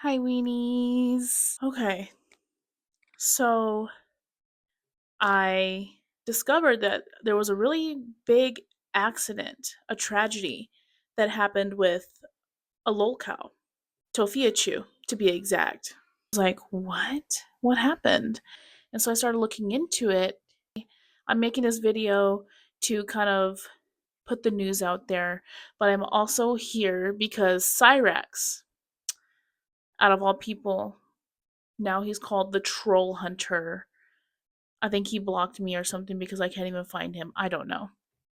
Hi, Weenies. Okay, so I discovered that there was a really big accident, a tragedy that happened with a lol cow, Tophia Chu, to be exact. I was like, what? What happened? And so I started looking into it. I'm making this video to kind of put the news out there, but I'm also here because Cyraxx, out of all people, now he's called the Troll Hunter. I think he blocked me or something because I can't even find him. I don't know.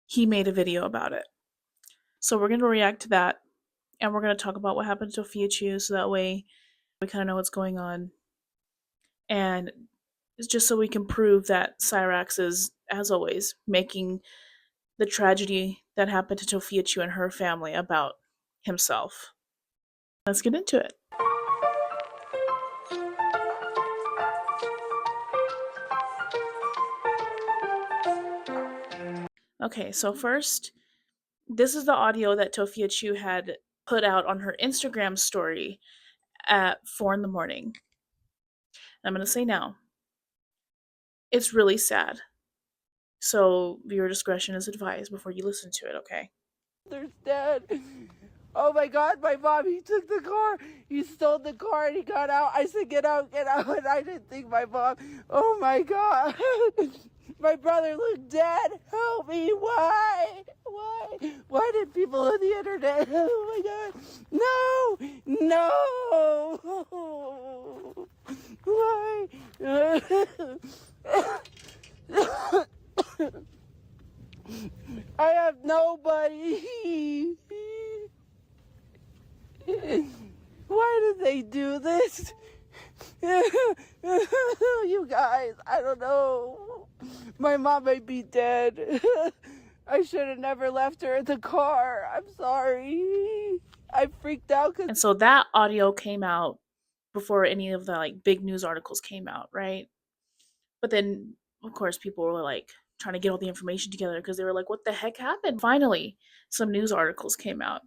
He made a video about it. So we're going to react to that and we're going to talk about what happened to Sophia Chu so that way we kind of know what's going on. And it's just so we can prove that Cyraxx is, as always, making the tragedy that happened to Tophia Chu and her family about himself. Let's get into it. Okay, so first, this is the audio that Tophia Chu had put out on her Instagram story at 4 in the morning. I'm going to say now, it's really sad. So viewer discretion is advised before you listen to it, okay? There's dead. Oh my God, my mom, he took the car. He stole the car and he got out. I said, get out, get out. And I didn't think my mom, oh my God. My brother looked dead. Help me. Why? Why? Why did people on the internet? Oh my God. No. No. Why? I have nobody. Why did they do this? You guys, I don't know. My mom might be dead. I should have never left her in the car. I'm sorry. I freaked out And so that audio came out before any of the like big news articles came out, right? But then of course people were like trying to get all the information together because they were like, what the heck happened? Finally, some news articles came out.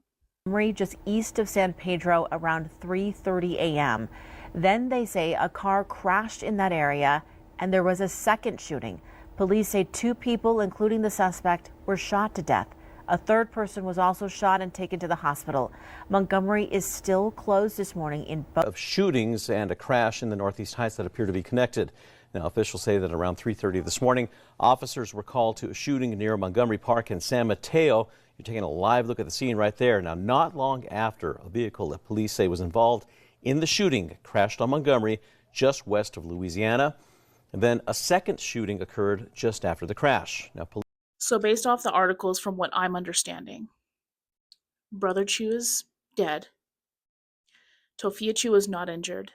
Just east of San Pedro around 3:30 a.m. Then they say a car crashed in that area and there was a second shooting. Police say 2 people, including the suspect, were shot to death. A third person was also shot and taken to the hospital. Montgomery is still closed this morning in both of shootings and a crash in the Northeast Heights that appear to be connected. Now, officials say that around 3:30 this morning, officers were called to a shooting near Montgomery Park in San Mateo. You're taking a live look at the scene right there. Now, not long after, a vehicle that police say was involved in the shooting crashed on Montgomery just west of Louisiana. And then a second shooting occurred just after the crash. Now, So based off the articles, from what I'm understanding, Brother Chu is dead. Tophia Chu is not injured.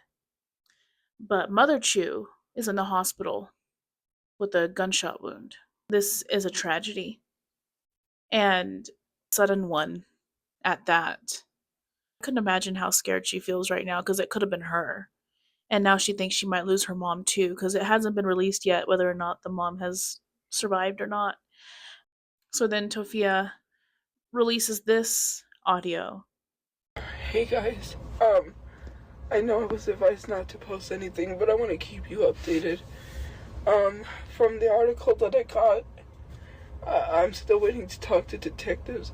But Mother Chu is in the hospital with a gunshot wound. This is a tragedy. And sudden one at that. I couldn't imagine how scared she feels right now because it could have been her. And now she thinks she might lose her mom too because it hasn't been released yet whether or not the mom has survived or not. So then Tophia releases this audio. Hey guys, I know I was advised not to post anything, but I want to keep you updated. From the article that I got, I'm still waiting to talk to detectives.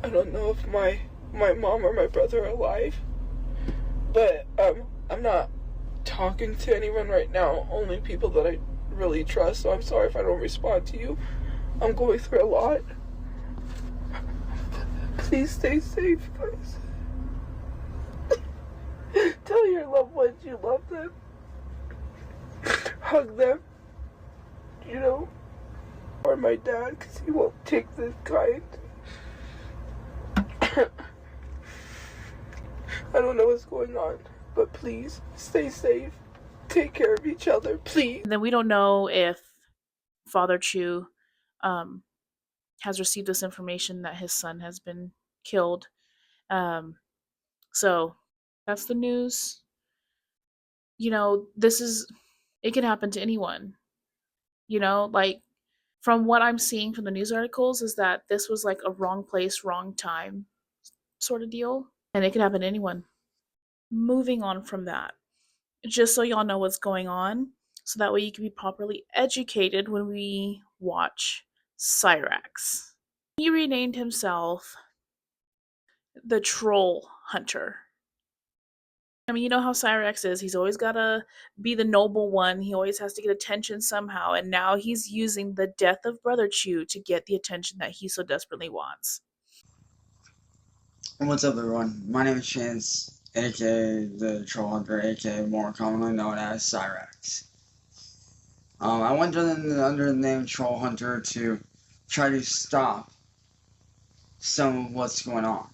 I don't know if my mom or my brother are alive, but I'm not talking to anyone right now, only people that I really trust, so I'm sorry if I don't respond to you. I'm going through a lot. Please stay safe, guys. Tell your loved ones you love them. Hug them. You know, or my dad, because he won't take this kind. I don't know what's going on, but please stay safe. Take care of each other, please. And then we don't know if Father Chu has received this information that his son has been killed. So that's the news. You know, it can happen to anyone. You know, like from what I'm seeing from the news articles is that this was like a wrong place, wrong time sort of deal. And it can happen to anyone. moving on from that, just so y'all know what's going on, so that way you can be properly educated when we watch Cyraxx. He renamed himself the Troll Hunter. I mean, you know how Cyraxx is. He's always got to be the noble one. He always has to get attention somehow. And now he's using the death of Brother Chu to get the attention that he so desperately wants. What's up, everyone? My name is Chance, aka the Troll Hunter, aka more commonly known as Cyraxx. I went under the name Troll Hunter to try to stop some of what's going on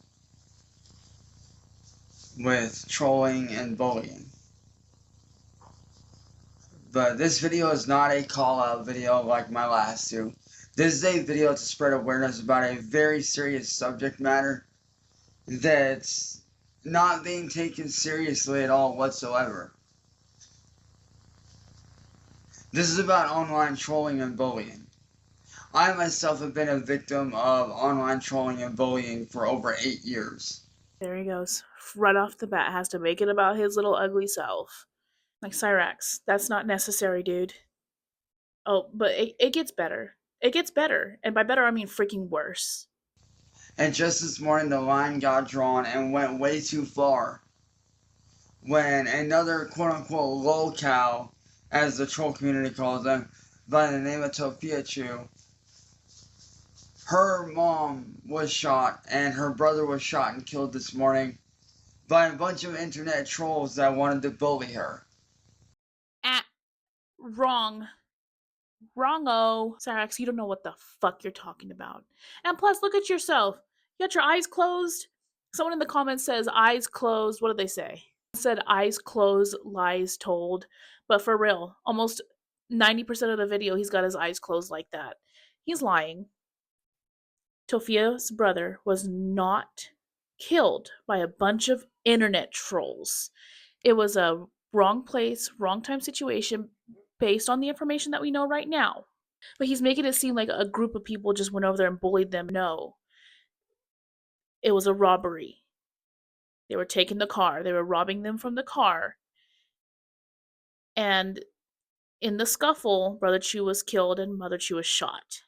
with trolling and bullying. But this video is not a call-out video like my last two. This is a video to spread awareness about a very serious subject matter that's not being taken seriously at all whatsoever. This is about online trolling and bullying. I myself have been a victim of online trolling and bullying for over 8 years. There he goes. Right off the bat, has to make it about his little ugly self. Like, Cyraxx, that's not necessary, dude. Oh, but it gets better. It gets better. And by better, I mean freaking worse. And just this morning, the line got drawn and went way too far when another quote-unquote lolcow, as the troll community calls them, by the name of Tophia, her mom was shot and her brother was shot and killed this morning by a bunch of internet trolls that wanted to bully her. Wrong. Wrong-o. Cyraxx, you don't know what the fuck you're talking about. And plus, look at yourself. You got your eyes closed? Someone in the comments says eyes closed. What did they say? Said eyes closed, lies told. But for real, almost 90% of the video, he's got his eyes closed like that. He's lying. Tophia's brother was not killed by a bunch of internet trolls. It was a wrong place, wrong time situation based on the information that we know right now. But he's making it seem like a group of people just went over there and bullied them. No. It was a robbery. They were taking the car. They were robbing them from the car. And in the scuffle, Brother Chu was killed and Mother Chu was shot.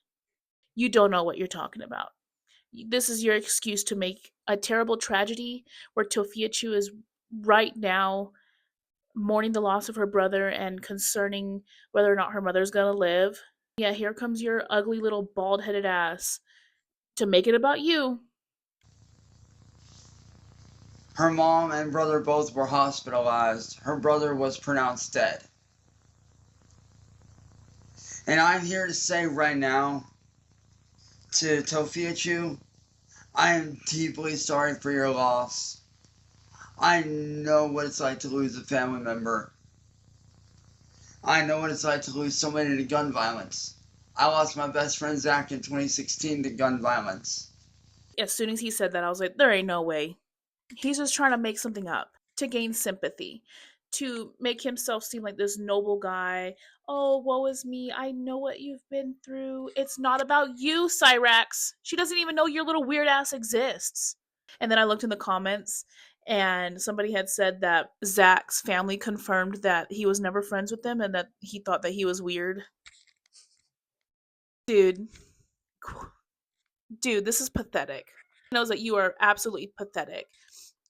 You don't know what you're talking about. This is your excuse to make a terrible tragedy where Tophia Chu is right now mourning the loss of her brother and concerning whether or not her mother's gonna live. Yeah, here comes your ugly little bald-headed ass to make it about you. Her mom and brother both were hospitalized. Her brother was pronounced dead. And I'm here to say right now to Tophia Chu, I am deeply sorry for your loss. I know what it's like to lose a family member. I know what it's like to lose somebody to gun violence. I lost my best friend Zach in 2016 to gun violence. As soon as he said that, I was like, there ain't no way. He's just trying to make something up to gain sympathy, to make himself seem like this noble guy. Oh, woe is me. I know what you've been through. It's not about you, Cyraxx. She doesn't even know your little weird ass exists. And then I looked in the comments and somebody had said that Zach's family confirmed that he was never friends with them and that he thought that he was weird. Dude, this is pathetic. He knows that you are absolutely pathetic.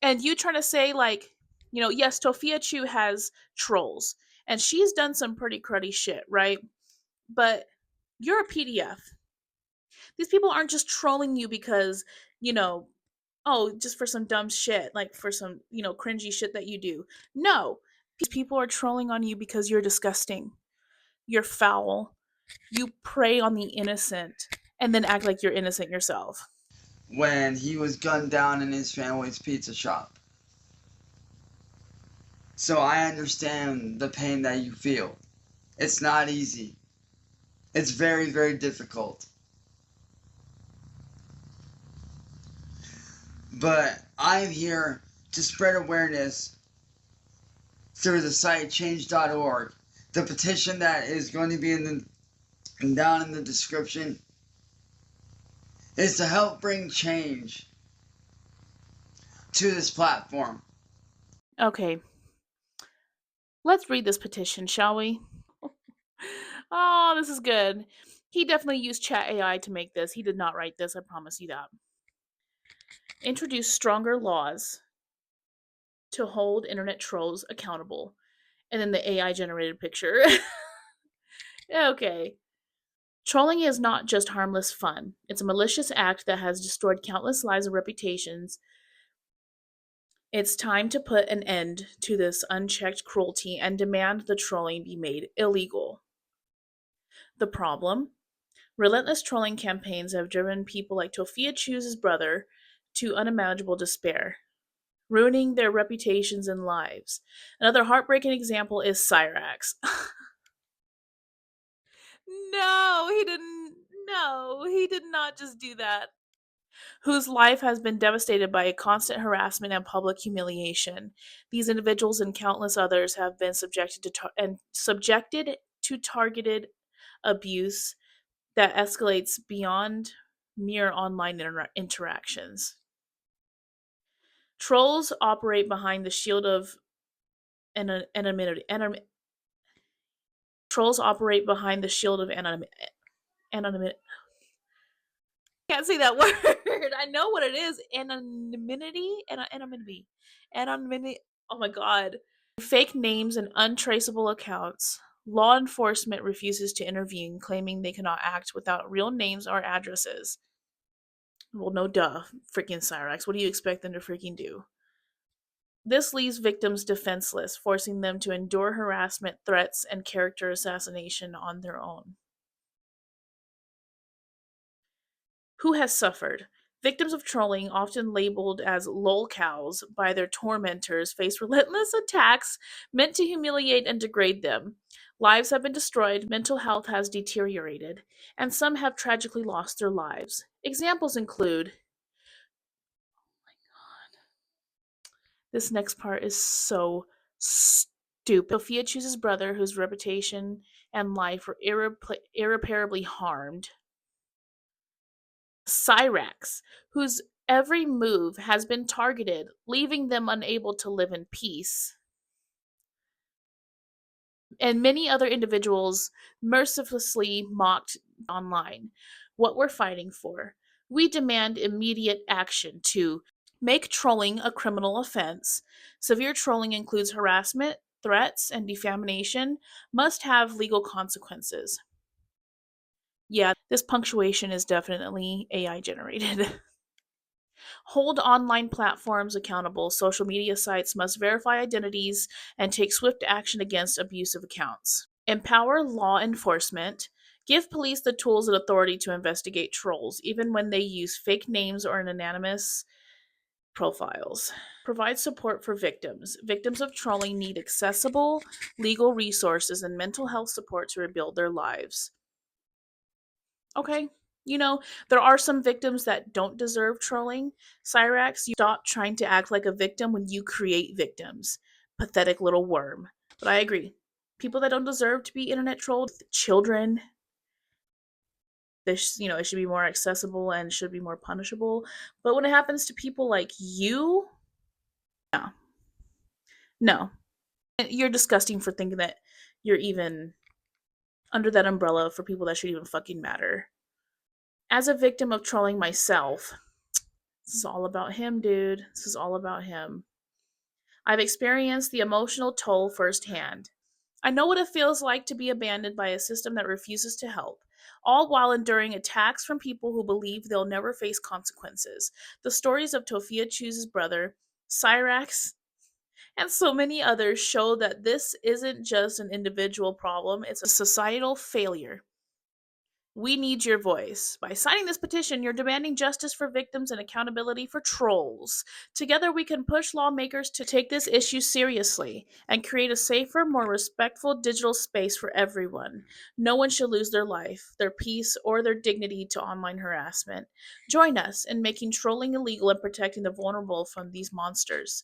And you trying to say, like, you know, yes, Tophia Chu has trolls, and she's done some pretty cruddy shit, right? But you're a PDF. These people aren't just trolling you because, you know, oh, just for some dumb shit, like for some, you know, cringy shit that you do. No, these people are trolling on you because you're disgusting. You're foul. You prey on the innocent and then act like you're innocent yourself. When he was gunned down in his family's pizza shop. So I understand the pain that you feel. It's not easy. It's very, very difficult. But I'm here to spread awareness through the site change.org. The petition that is going to be down in the description is to help bring change to this platform. Okay, let's read this petition, shall we? Oh, this is good. He definitely used chat AI to make this. He did not write this, I promise you that. Introduce stronger laws to hold internet trolls accountable. And then the AI generated picture. Okay. Trolling is not just harmless fun. It's a malicious act that has destroyed countless lives and reputations. It's time to put an end to this unchecked cruelty and demand the trolling be made illegal. The problem? Relentless trolling campaigns have driven people like Tophia Chu's brother to unimaginable despair, ruining their reputations and lives. Another heartbreaking example is Cyraxx. No, he didn't. No, he did not just do that. Whose life has been devastated by constant harassment and public humiliation. These individuals and countless others have been subjected to targeted abuse that escalates beyond mere online interactions. Trolls operate behind the shield of anonymity. Trolls operate behind the shield of anonymity. Can't say that word. I know what it is. Anonymity. Anonymity. Oh my god. Fake names and untraceable accounts. Law enforcement refuses to intervene, claiming they cannot act without real names or addresses. Well, no duh. Freaking Cyraxx. What do you expect them to freaking do? This leaves victims defenseless, forcing them to endure harassment, threats, and character assassination on their own. Who has suffered? Victims of trolling, often labeled as lolcows by their tormentors, face relentless attacks meant to humiliate and degrade them. Lives have been destroyed, mental health has deteriorated, and some have tragically lost their lives. Examples include, this next part is so stupid. Tophia Chu's brother, whose reputation and life were irreparably harmed. Cyraxx, whose every move has been targeted, leaving them unable to live in peace. And many other individuals mercilessly mocked online. What we're fighting for. We demand immediate action to make trolling a criminal offense. Severe trolling includes harassment, threats, and defamation, must have legal consequences. Yeah, this punctuation is definitely AI generated. Hold online platforms accountable. Social media sites must verify identities and take swift action against abusive accounts. Empower law enforcement. Give police the tools and authority to investigate trolls, even when they use fake names or anonymous profiles. Provide support for victims. Victims of trolling need accessible legal resources and mental health support to rebuild their lives. Okay, there are some victims that don't deserve trolling. Cyraxx, you stop trying to act like a victim when you create victims. Pathetic little worm. But I agree. People that don't deserve to be internet trolled, children, it should be more accessible and should be more punishable. But when it happens to people like you, no. No. You're disgusting for thinking that you're even under that umbrella for people that should even fucking matter. As a victim of trolling myself, this is all about him, dude. This is all about him. I've experienced the emotional toll firsthand. I know what it feels like to be abandoned by a system that refuses to help, all while enduring attacks from people who believe they'll never face consequences. The stories of Tophia Chu's brother, Cyraxx, and so many others show that this isn't just an individual problem, it's a societal failure. We need your voice. By signing this petition, you're demanding justice for victims and accountability for trolls. Together, we can push lawmakers to take this issue seriously and create a safer, more respectful digital space for everyone. No one should lose their life, their peace, or their dignity to online harassment. Join us in making trolling illegal and protecting the vulnerable from these monsters.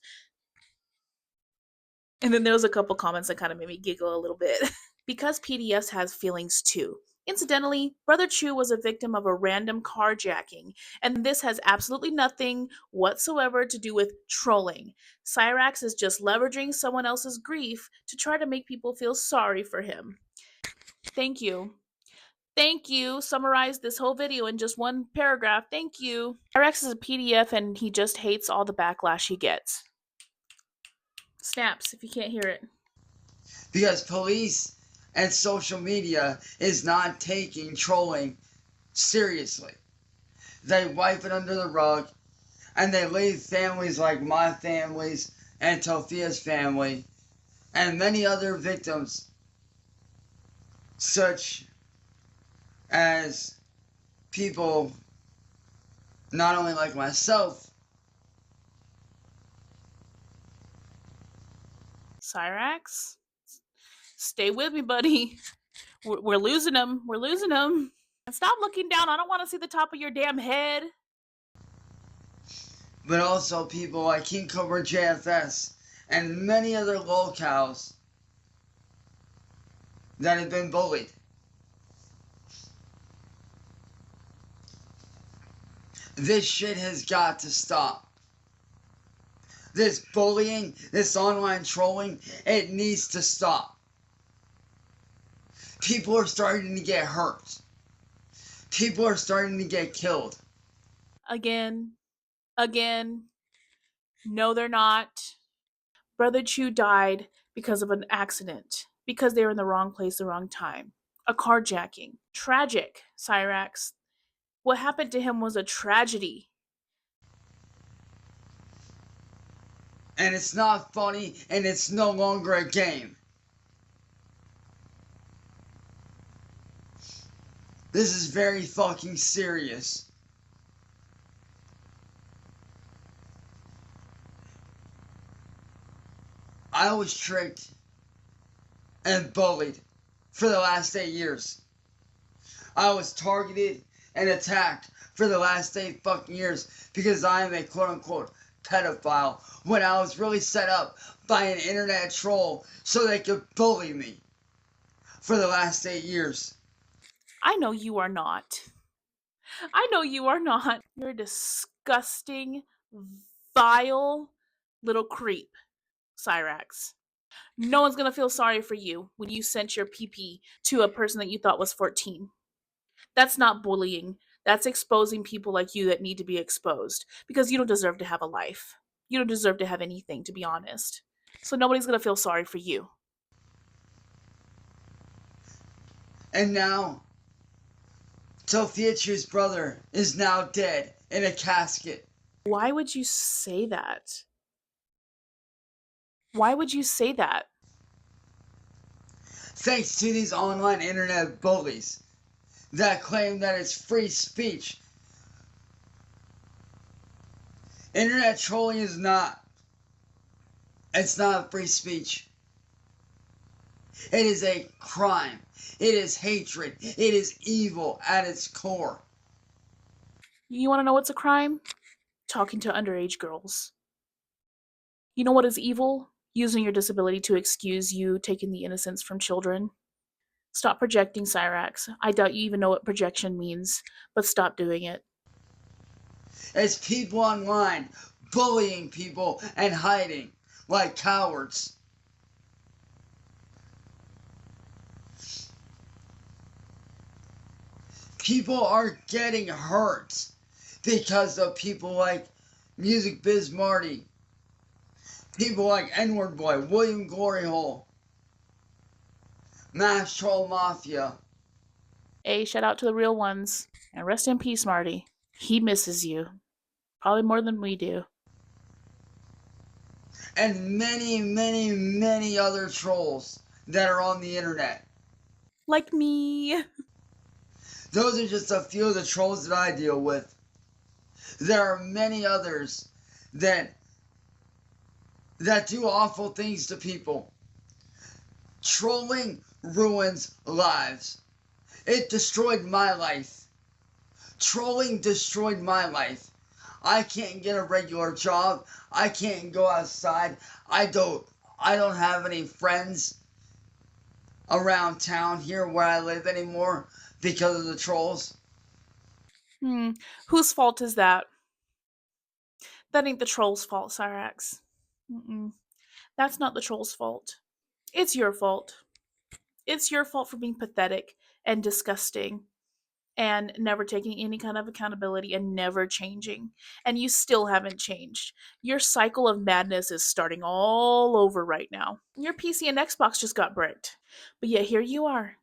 And then there was a couple comments that kind of made me giggle a little bit. Because PDS has feelings too. Incidentally, Brother Chu was a victim of a random carjacking, and this has absolutely nothing whatsoever to do with trolling. Cyraxx is just leveraging someone else's grief to try to make people feel sorry for him. Thank you. Thank you. Summarized this whole video in just one paragraph. Thank you. Cyraxx is a PDF and he just hates all the backlash he gets. Snaps if you can't hear it. Because police and social media is not taking trolling seriously. They wipe it under the rug, and they leave families like my families and Tophia's family and many other victims, such as people not only like myself. Cyraxx, stay with me, buddy. We're losing him. We're losing him. And stop looking down. I don't want to see the top of your damn head. But also people like King Cobra JFS and many other locals that have been bullied. This shit has got to stop. This bullying, this online trolling, it needs to stop. People are starting to get hurt. People are starting to get killed. Again. No, they're not. Brother Chu died because of an accident. Because they were in the wrong place, the wrong time. A carjacking. Tragic, Cyraxx. What happened to him was a tragedy. And it's not funny, and it's no longer a game. This is very fucking serious. I was tricked and bullied for the last 8 years. I was targeted and attacked for the last 8 fucking years because I am a quote-unquote pedophile when I was really set up by an internet troll so they could bully me for the last 8 years. I know you are not. I know you are not. You're a disgusting, vile little creep, Cyraxx. No one's gonna feel sorry for you when you sent your PP to a person that you thought was 14. That's not bullying. That's exposing people like you that need to be exposed because you don't deserve to have a life. You don't deserve to have anything, to be honest. So nobody's gonna feel sorry for you. And now, Tophia's brother is now dead in a casket. Why would you say that? Why would you say that? Thanks to these online internet bullies that claim that it's free speech. Internet trolling is not. It's not free speech. It is a crime. It is hatred. It is evil at its core. You wanna know what's a crime? Talking to underage girls. You know what is evil? Using your disability to excuse you taking the innocence from children. Stop projecting, Cyraxx. I doubt you even know what projection means, but stop doing it. It's people online bullying people and hiding like cowards. People are getting hurt because of people like Music Biz Marty, people like N-Word Boy, William Gloryhole, Mass Troll Mafia. Hey, shout out to the real ones. And rest in peace, Marty. He misses you. Probably more than we do. And many, many, many other trolls that are on the internet. Like me. Those are just a few of the trolls that I deal with. There are many others that do awful things to people. Trolling ruins lives. It destroyed my life. Trolling destroyed my life. I can't get a regular job. I can't go outside. I don't have any friends around town here where I live anymore because of the trolls. Whose fault is that? That ain't the troll's fault, Cyraxx. Mm-mm. That's not the troll's fault. It's your fault. It's your fault for being pathetic and disgusting and never taking any kind of accountability and never changing. And you still haven't changed. Your cycle of madness is starting all over right now. Your PC and Xbox just got bricked. But yet here you are,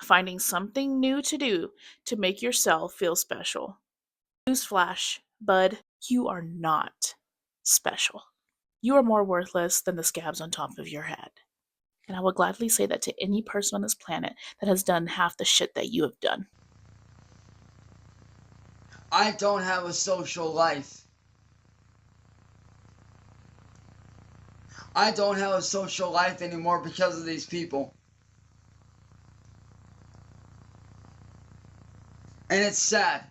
finding something new to do to make yourself feel special. Newsflash, bud, you are not special. You are more worthless than the scabs on top of your head. And I will gladly say that to any person on this planet that has done half the shit that you have done. I don't have a social life. I don't have a social life anymore because of these people. And it's sad,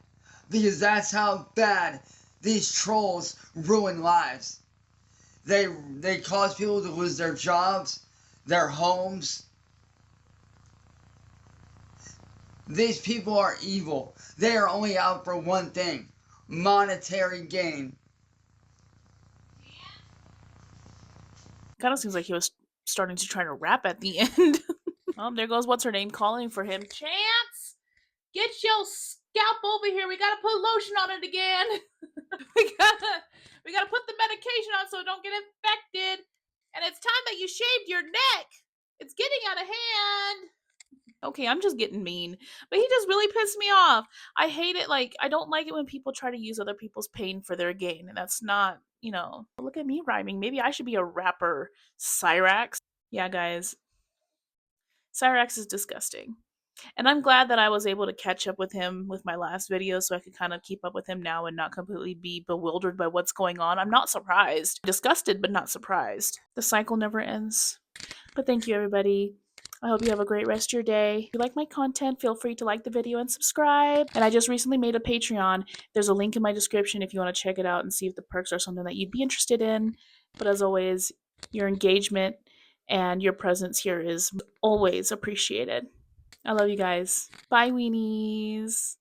because that's how bad these trolls ruin lives. They cause people to lose their jobs, their homes. These people are evil. They are only out for one thing: monetary gain. Kind of seems like he was starting to try to rap at the end. Oh, there goes what's her name calling for him. Chance, get your scalp over here. We gotta put lotion on it again. we gotta put the medication on so it don't get infected. And it's time that you shaved your neck. It's getting out of hand. Okay, I'm just getting mean. But he just really pissed me off. I hate it. Like, I don't like it when people try to use other people's pain for their gain. And that's not, look at me rhyming. Maybe I should be a rapper. Cyraxx. Yeah, guys. Cyraxx is disgusting. And I'm glad that I was able to catch up with him with my last video so I could kind of keep up with him now and not completely be bewildered by what's going on. I'm not surprised. Disgusted, but not surprised. The cycle never ends. But thank you, everybody. I hope you have a great rest of your day. If you like my content, feel free to like the video and subscribe. And I just recently made a Patreon. There's a link in my description if you want to check it out and see if the perks are something that you'd be interested in. But as always, your engagement and your presence here is always appreciated. I love you guys. Bye, Weenies.